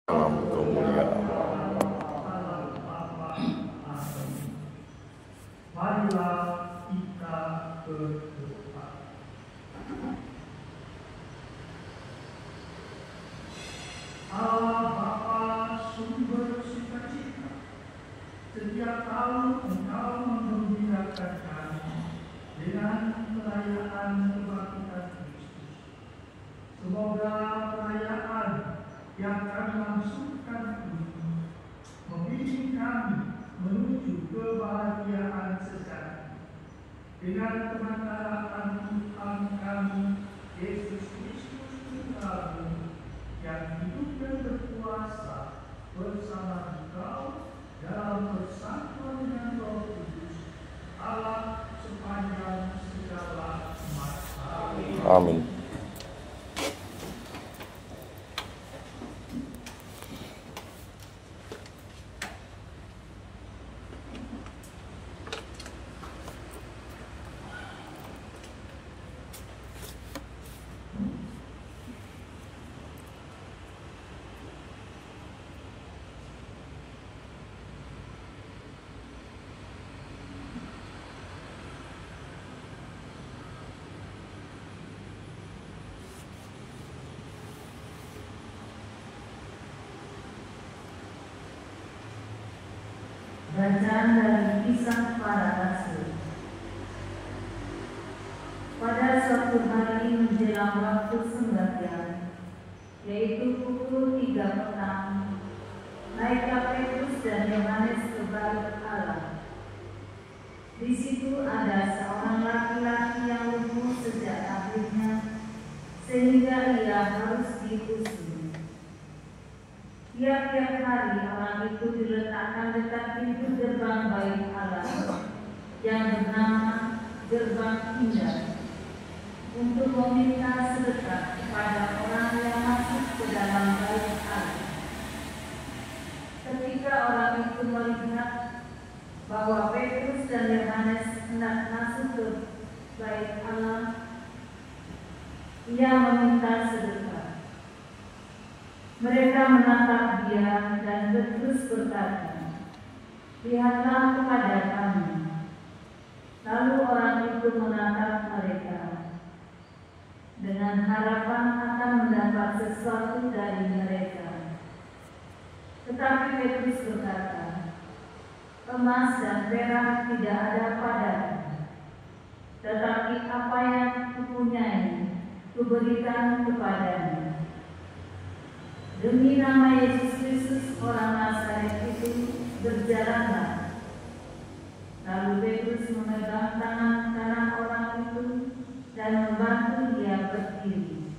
dalam kemuliaan. Marilah kita berdoa. Allah Bapa sumber sukacita, setiap tahun Engkau menggembirakan kami dengan perayaan kebangkitan Kristus. Semoga perayaan yang kami maksudkan ini membimbing kami menuju kebahagiaan sejati dengan pengantaraan Tuhan kami Yesus Kristus Tuhan yang hidup dan berkuasa bersama Engkau dalam persatuan dengan Roh Kudus Allah sepanjang segala masa. Amin. Bacaan dari Kisah Para Rasul. Pada suatu hari menjelang waktu sembahyang, yaitu pukul 3 petang, naiklah Petrus dan Yohanes ke bait Allah. Di situ ada seorang laki-laki yang lumpuh sejak lahirnya, sehingga ia harus diusung. Tiap-tiap hari orang itu diletakkan dekat pintu gerbang bait Allah yang bernama Gerbang Indah untuk meminta sedekah kepada orang yang masuk ke dalam bait Allah. Ketika orang itu melihat bahwa Petrus dan Yohanes hendak masuk ke bait Allah, ia meminta sedekah. Mereka menatap dia dan Petrus berkata, "Lihatlah kepada kami." Lalu orang itu menatap mereka dengan harapan akan mendapat sesuatu dari mereka. Tetapi Petrus berkata, "Emas dan perak tidak ada padaku, tetapi apa yang kupunyai kuberikan kepadamu. Demi nama Yesus Kristus orang Nazaret itu, berjalanlah." Lalu Petrus memegang tangan kanan orang itu dan membantu dia berdiri.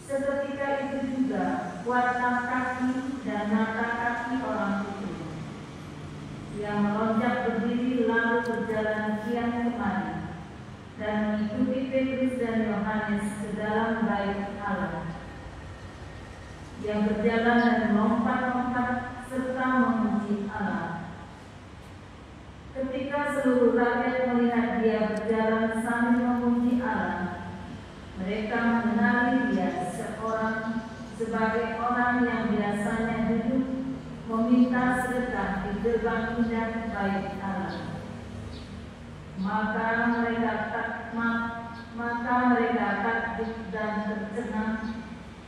Seketika itu juga kuatlah kaki dan mata kaki orang itu. Ia melonjak berdiri lalu berjalan kian kemari dan mengikuti Petrus dan Yohanes ke dalam bait Allah. Dia berjalan dan melompat-lompat serta memuji Allah. Ketika seluruh rakyat melihat dia berjalan sambil memuji Allah, mereka mengenali dia sebagai orang yang biasanya duduk meminta sedekah di gerbang indah bait Allah. Maka mereka takjub dan tercengang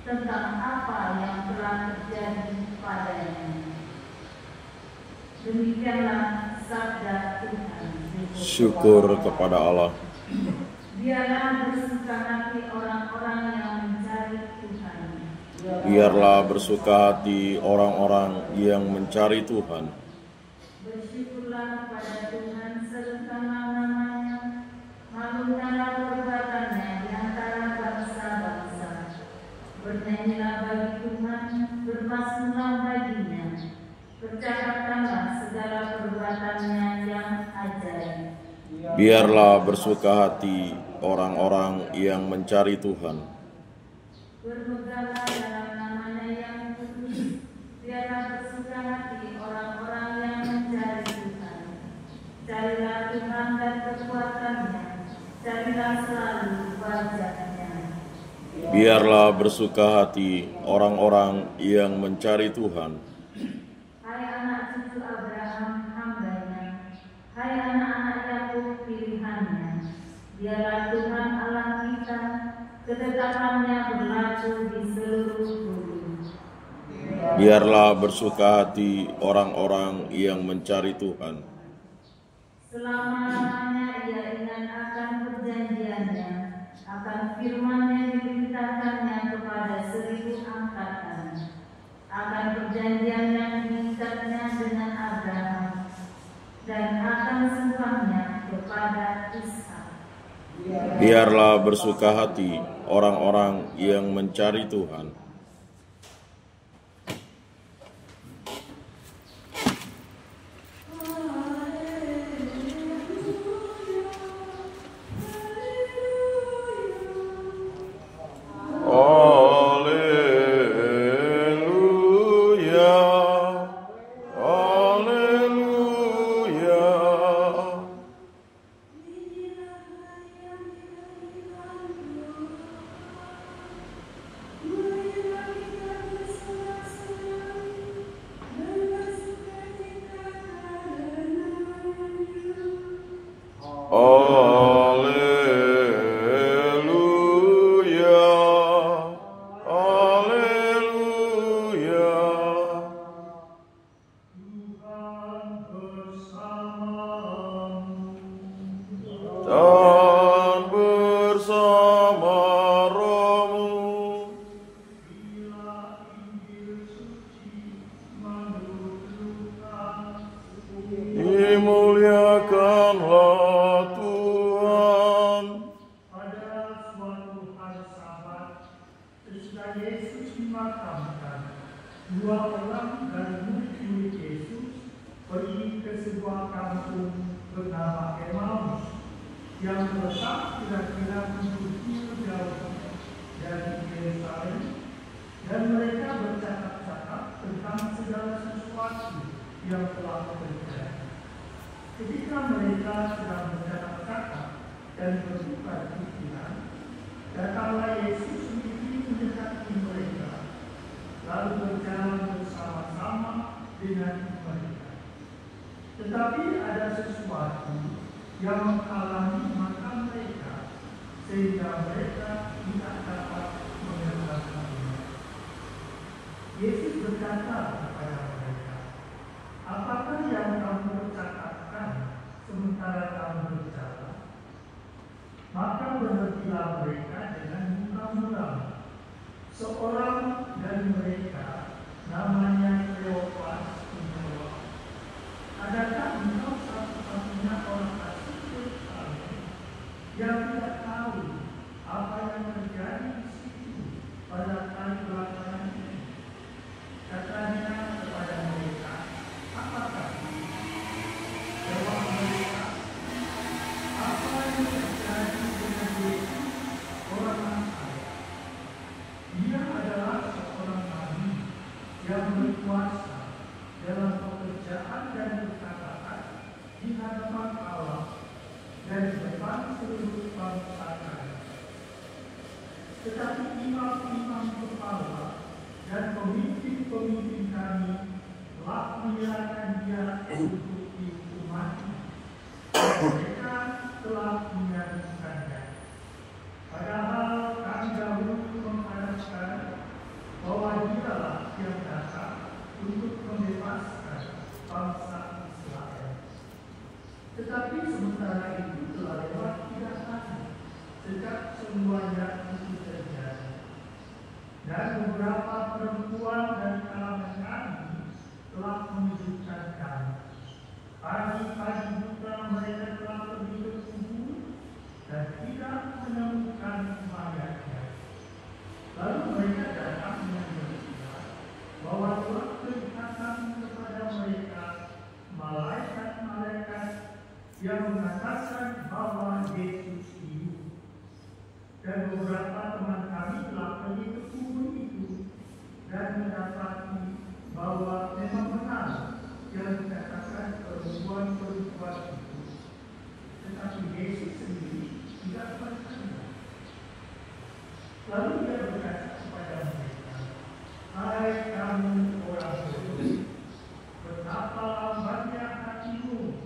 tentang apa yang telah terjadi padanya. Demikianlah sabda Tuhan. Syukur kepada Allah. Biarlah bersuka hati orang-orang yang mencari Tuhan. Biarlah bersuka hati orang-orang yang mencari Tuhan. Bersyukurlah kepada Tuhan sertalah namanya, maklumkanlah perbuatannya di antara bangsa-bangsa. Bernyanyilah bagi Tuhan, bermasmurlah baginya, percakapkanlah segala perbuatannya yang ajaib. Biarlah bersuka hati orang-orang yang mencari Tuhan. Bermegahlah dalam namanya yang kudus. Biarlah bersuka hati orang-orang yang mencari Tuhan. Carilah Tuhan dan kekuatannya, carilah selalu wajahnya. Biar Biarlah bersuka hati orang-orang yang mencari Tuhan. Hai anak cucu Abraham, hamba-Nya. Hai anak-anak Yakub, pilihannya. Biarlah Tuhan Allah kita, ketetapannya berlaku di seluruh bumi. Biarlah bersuka hati orang-orang yang mencari Tuhan. Selama-lamanya ia ingat akan perjanjiannya, akan firman yang diberitakannya kepada 1000 angkatan, akan perjanjian yang diikatnya dengan Abraham, dan akan sumpahnya kepada Ishak. Biarlah bersuka hati orang-orang yang mencari Tuhan. Dimuliakanlah Tuhan. Pada suatu hari Sabat, sesudah Yesus dimakamkan, 2 orang dari murid-murid Yesus pergi ke sebuah kampung bernama Emmaus yang terletak kira-kira 7 kilo jauh dari Yerusalem, dan mereka bercakap-cakap tentang segala sesuatu yang telah terjadi. Ketika mereka sedang bercakap-cakap dan bertukar pikiran, datanglah Yesus sendiri mendekati mereka, lalu berjalan bersama-sama dengan mereka. Tetapi ada sesuatu yang menghalangi mata mereka, sehingga mereka tidak dapat mengerjakannya. Yesus berkata kepada mereka, "Apakah yang kamu bercakapkan sementara kamu berjalan?" Maka berhentilah mereka dengan muka muram. Seorang dari mereka, namanya Kleopas, menjawab, "Adakah engkau satu-satunya orang asing Yerusalem yang tidak tahu apa yang terjadi di situ pada kali belakangan ini?" Katanya kepada mereka, "Apakah itu?" Jawab mereka, "Apa yang terjadi dengan Yesus orang Nazaret? Dia adalah seorang nabi yang berkuasa dalam pekerjaan dan perkataan di hadapan Allah dan di depan seluruh bangsa. Tetapi imam-imam kepala dan pemimpin-pemimpin kami telah menyerahkan dia untuk dihukum mati. Mereka telah menyanyikannya. Padahal kami dahulu mengharapkan bahwa dialah yang datang untuk membebaskan bangsa Israel. Tetapi sementara itu telah lewat 3 hari sejak semuanya itu terjadi. Dan beberapa perempuan dari kalangan kami telah menunjukkan kami. Pagi-pagi buta mereka telah pergi ke kubur dan tidak menemukan mayatnya. Lalu mereka datang dengan berita bahwa telah kelihatan kepada mereka malaikat-malaikat yang mengatakan bahwa Yesus hidup. Dan beberapa teman kami telah pergi ke kubur itu dan mendapati bahwa memang benar yang dikatakan perempuan-perempuan itu. Tetapi Yesus sendiri tidak percaya. Lalu dia berkata kepada mereka, "Hai kamu orang bodoh, betapa lambatnya hatimu,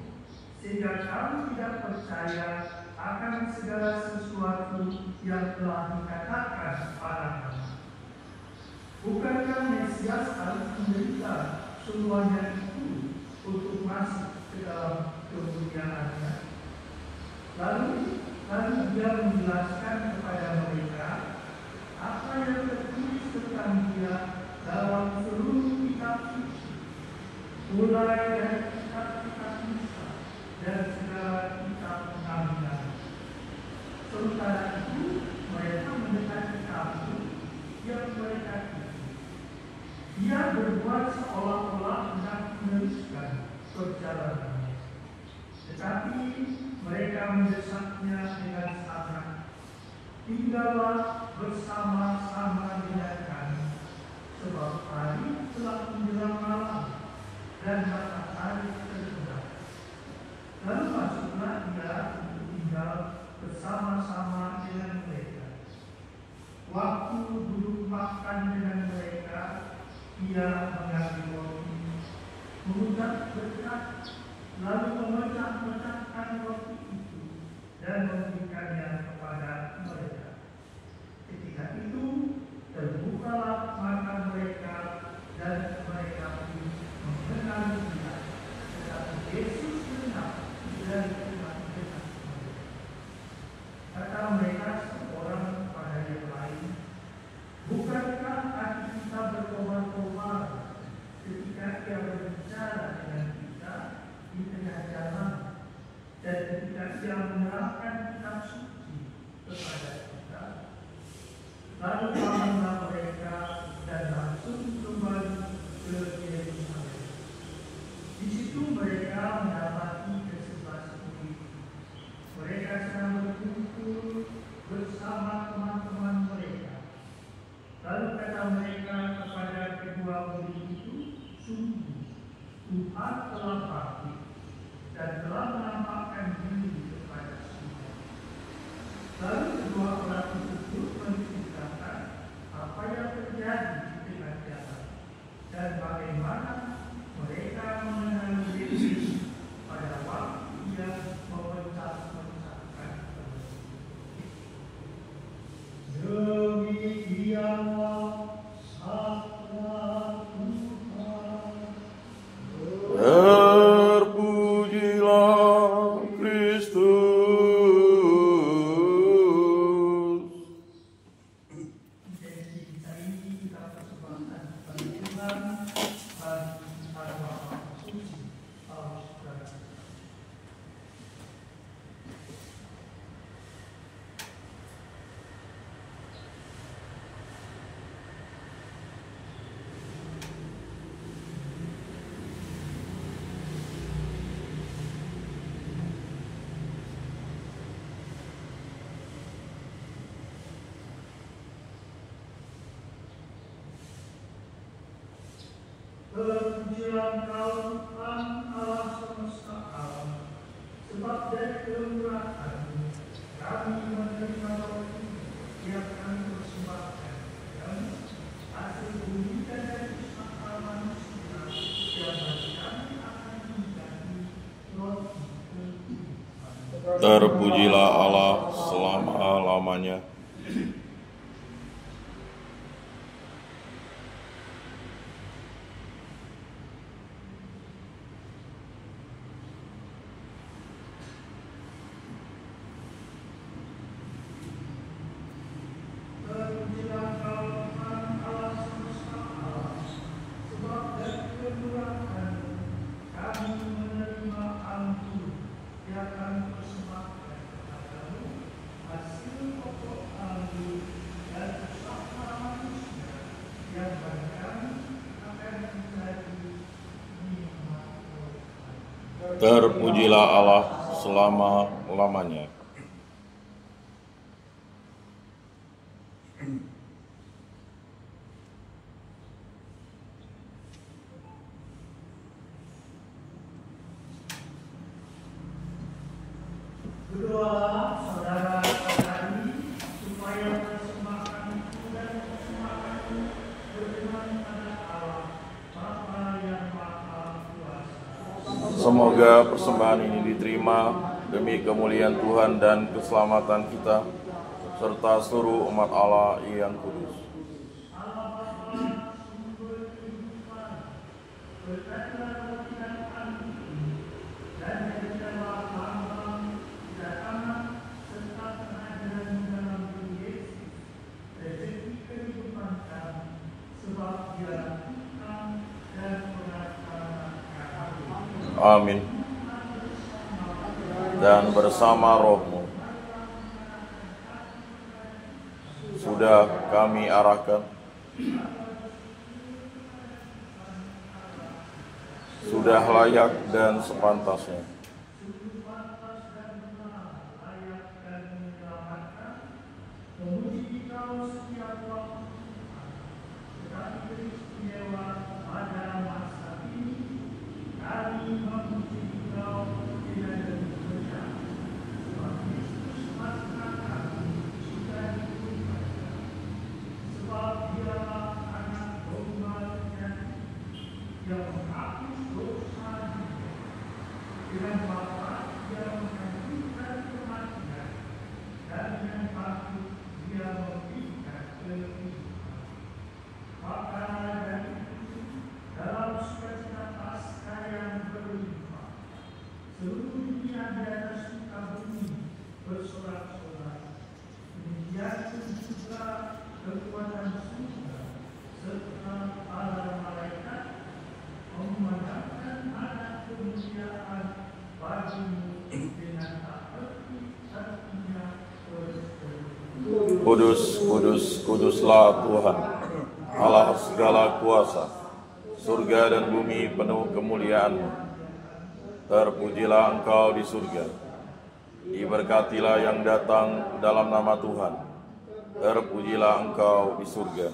sehingga kamu tidak percaya akan segala sesuatu yang telah dikatakan pada kamu. Bukankah Mesias harus menderita semuanya itu untuk masuk ke dalam kemuliaannya?" Lalu dia menjelaskan kepada mereka apa yang tertulis tentang dia dalam seluruh kitab suci, mulai dari kitab-kitab Musa dan segala kitab nabi-nabi. Sementara itu mereka mendekati kamu yang mereka itu. Dia berbuat seolah-olah hendak meneruskan perjalanannya, tetapi mereka mendesaknya dengan sangat. "Tinggallah bersama-sama dengan kami, sebab hari telah menjelang malam dan matahari terbenam." Lalu masuklah dia untuk tinggal bersama-sama dengan mereka. Waktu duduk makan dengan mereka, ia mengambil roti, mengucap berkat, lalu memecah-mecahkan roti itu dan memberikannya kepada mereka. Ketika itu terbukalah mata mereka dan mereka pun mengenali dia, tetapi Yesus lenyap dari tengah-tengah mereka. Kata mereka seorang kepada yang lain, "Bukankah hati kita berkobar-kobar ketika dia berbicara dengan kita di tengah jalan, dan ketika dia menerangkan kitab suci kepada kita?" Lalu bangunlah mereka dan langsung kembali ke Yerusalem. Di situ mereka mendapati ke-11 murid. Mereka sedang berkumpul bersama teman-teman mereka. Lalu kata mereka kepada kedua murid itu, "Sungguh Tuhan telah bangkit dan telah menampakkan diri kepada semua." Lalu kedua orang itu pun menceritakan apa yang terjadi di tengah jalan dan bagaimana mereka mengenal Yesus pada waktu dia memecah-mecahkan roti. Demikianlah sabda Tuhan. Terpujilah Kristus. Intensi kita ini kita persembahkan kepada Tuhan bagi arwah suci Paulus Bernard. Terpujilah Engkau Tuhan Allah semesta alam, sebab dari kemurahan-Mu kami menerima roti yang kami persembahkan, dan hasil bumi dan dari usaha manusia yang bagi kami akan menjadi roti kehidupan. Terpujilah Allah selama-lamanya. Terpujilah Engkau Tuhan Allah semesta alam, sebab dari kemurahan-Mu kami menerima anggur yang kami persembahkan kepadamu, hasil pokok anggur dan usaha manusia yang bagi kami akan menjadi nikmat Tuhan. Terpujilah Allah selama-lamanya. Berdoalah saudara-saudari supaya persembahkan Semoga persembahan ini diterima demi kemuliaan Tuhan dan keselamatan kita, serta seluruh umat Allah yang kudus. Amin. Dan bersama rohmu sudah kami arahkan, sudah layak dan sepantasnya Kudus, kudus, kuduslah Tuhan, Allah segala kuasa, surga dan bumi penuh kemuliaan-Mu. Terpujilah Engkau di surga, diberkatilah yang datang dalam nama Tuhan, terpujilah Engkau di surga.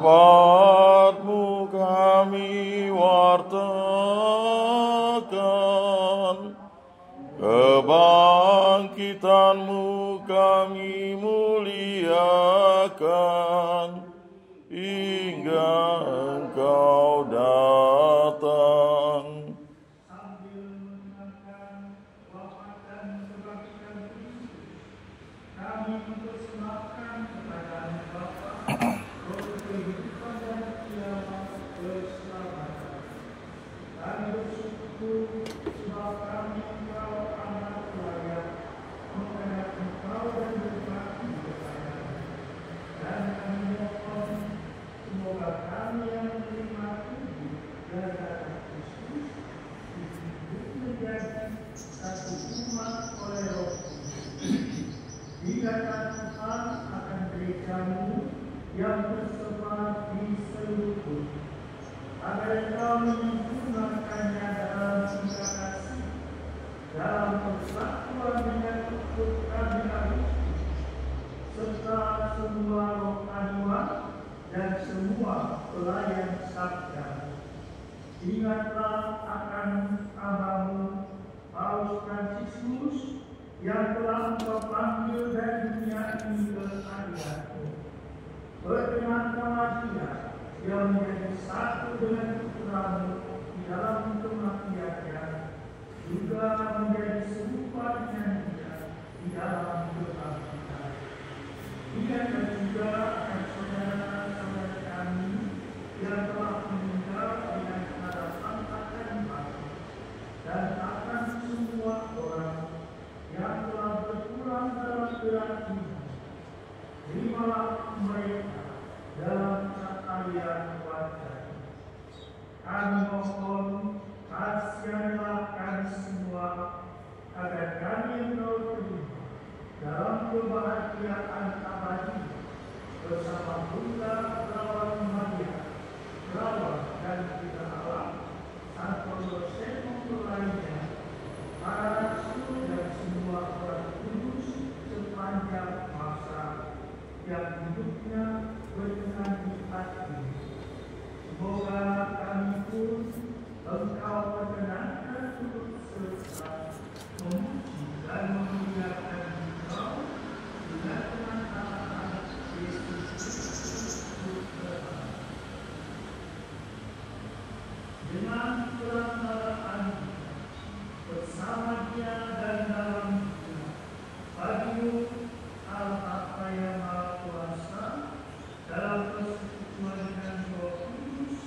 Wafat-Mu kami wartakan, kebangkitan-Mu kami muliakan, hingga Engkau datang. Kami mempersembahkan Muliakan Tuhan akan gerejamu yang tersebar di seluruh bumi, agar Engkau menyempurnakannya dalam cinta kasih, dalam persatuan dengan ikut kami serta semua rohaniwan dan semua pelayan sabda. Ingatlah akan hambamu Paus Fransiskus yang telah Engkau panggil dari dunia ini ke hadiratmu. Perkenankanlah dia yang menjadi satu dengan putramu di dalam kematiannya, juga menjadi serupa dengan dia di dalam kebangkitan. Ingatlah juga akan saudara-saudara kami yang telah meninggal dengan harapan akan mati, dan akan semua orang yang telah berpulang dalam gerak ini. Terimalah mereka dalam sekalian wajah. Kami mohon, kasihanilah kami semua, agar kami Engkau terima dalam kebahagiaan abadi bersama Bunda Perawan Maria, Perawan dan Kita Allah, Santo Yosef lainnya, para rasul dan semua orang kudus sepanjang masa yang hidupnya berkenan di hati. Semoga kami pun Engkau perkenankan untuk serta memuji dan memuliakan Engkau dengan penantangan Yesus Kristus dengan perantaraan bersama Dia dan dalam Dia, bagimu Allah yang Maha Kuasa, dalam persekutuan dengan Roh Kudus,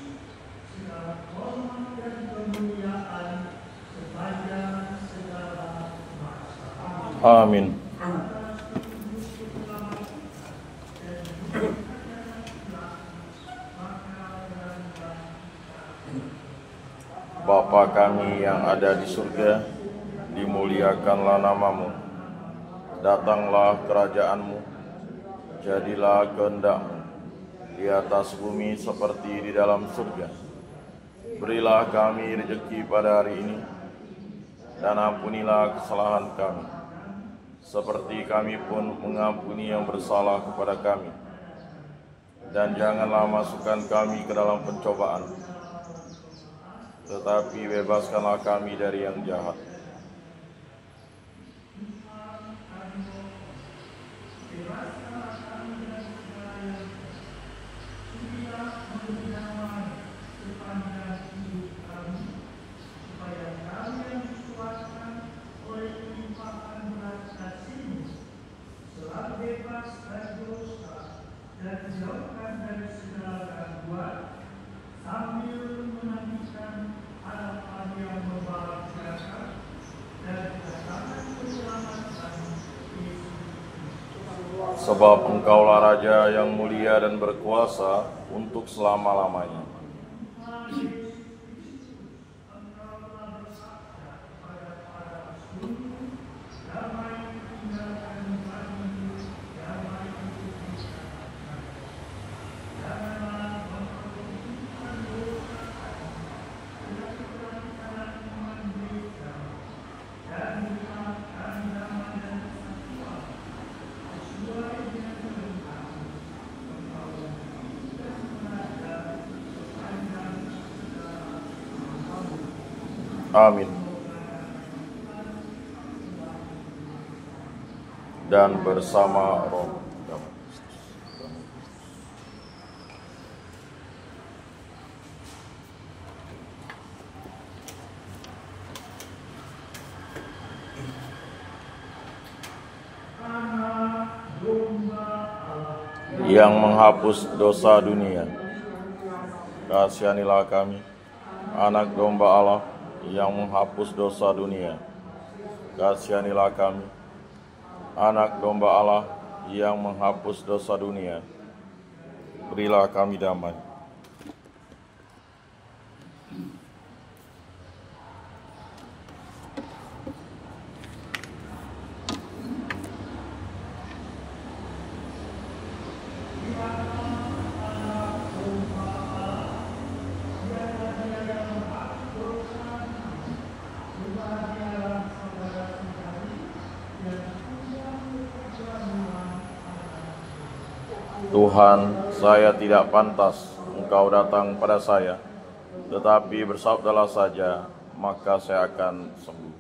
segala hormat dan kemuliaan sepanjang segala masa. Amin. Bapa kami yang ada di surga, dimuliakanlah namamu. Datanglah kerajaanmu, jadilah kehendak-mu di atas bumi seperti di dalam surga. Berilah kami rezeki pada hari ini, dan ampunilah kesalahan kami, seperti kami pun mengampuni yang bersalah kepada kami. Dan janganlah masukkan kami ke dalam pencobaan, tetapi bebaskanlah kami dari yang jahat. Sebab Engkaulah Raja yang mulia dan berkuasa untuk selama-lamanya. Amin. Dan bersama Roh yang menghapus dosa dunia, kasihanilah kami. Anak domba Allah yang menghapus dosa dunia, kasihanilah kami. Anak domba Allah yang menghapus dosa dunia, berilah kami damai. Tuhan, saya tidak pantas Engkau datang pada saya, tetapi bersabdalah saja, maka saya akan sembuh.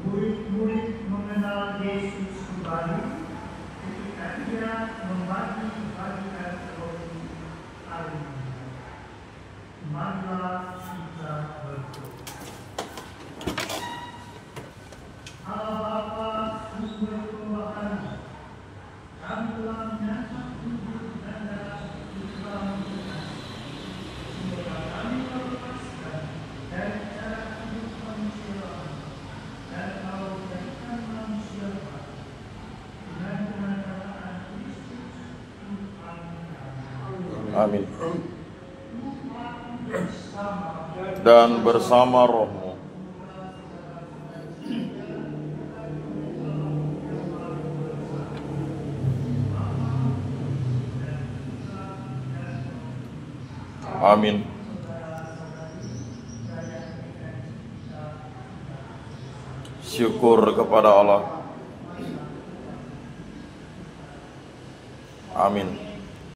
Murid-murid mengenal Yesus kembali ketika Ia membagi-bagikan roti hari ini. Marilah kita berdoa. Allah Bapa, sumber perubahan, kami telah menyantap tubuh dan darah Islam sehingga kami melepaskan dari cara hidup manusia dan kau jadikan manusia dengan kenakaan Kristus Tuhan kami. Amin. Dan bersama rohmu. Amin. Syukur kepada Allah. Amin.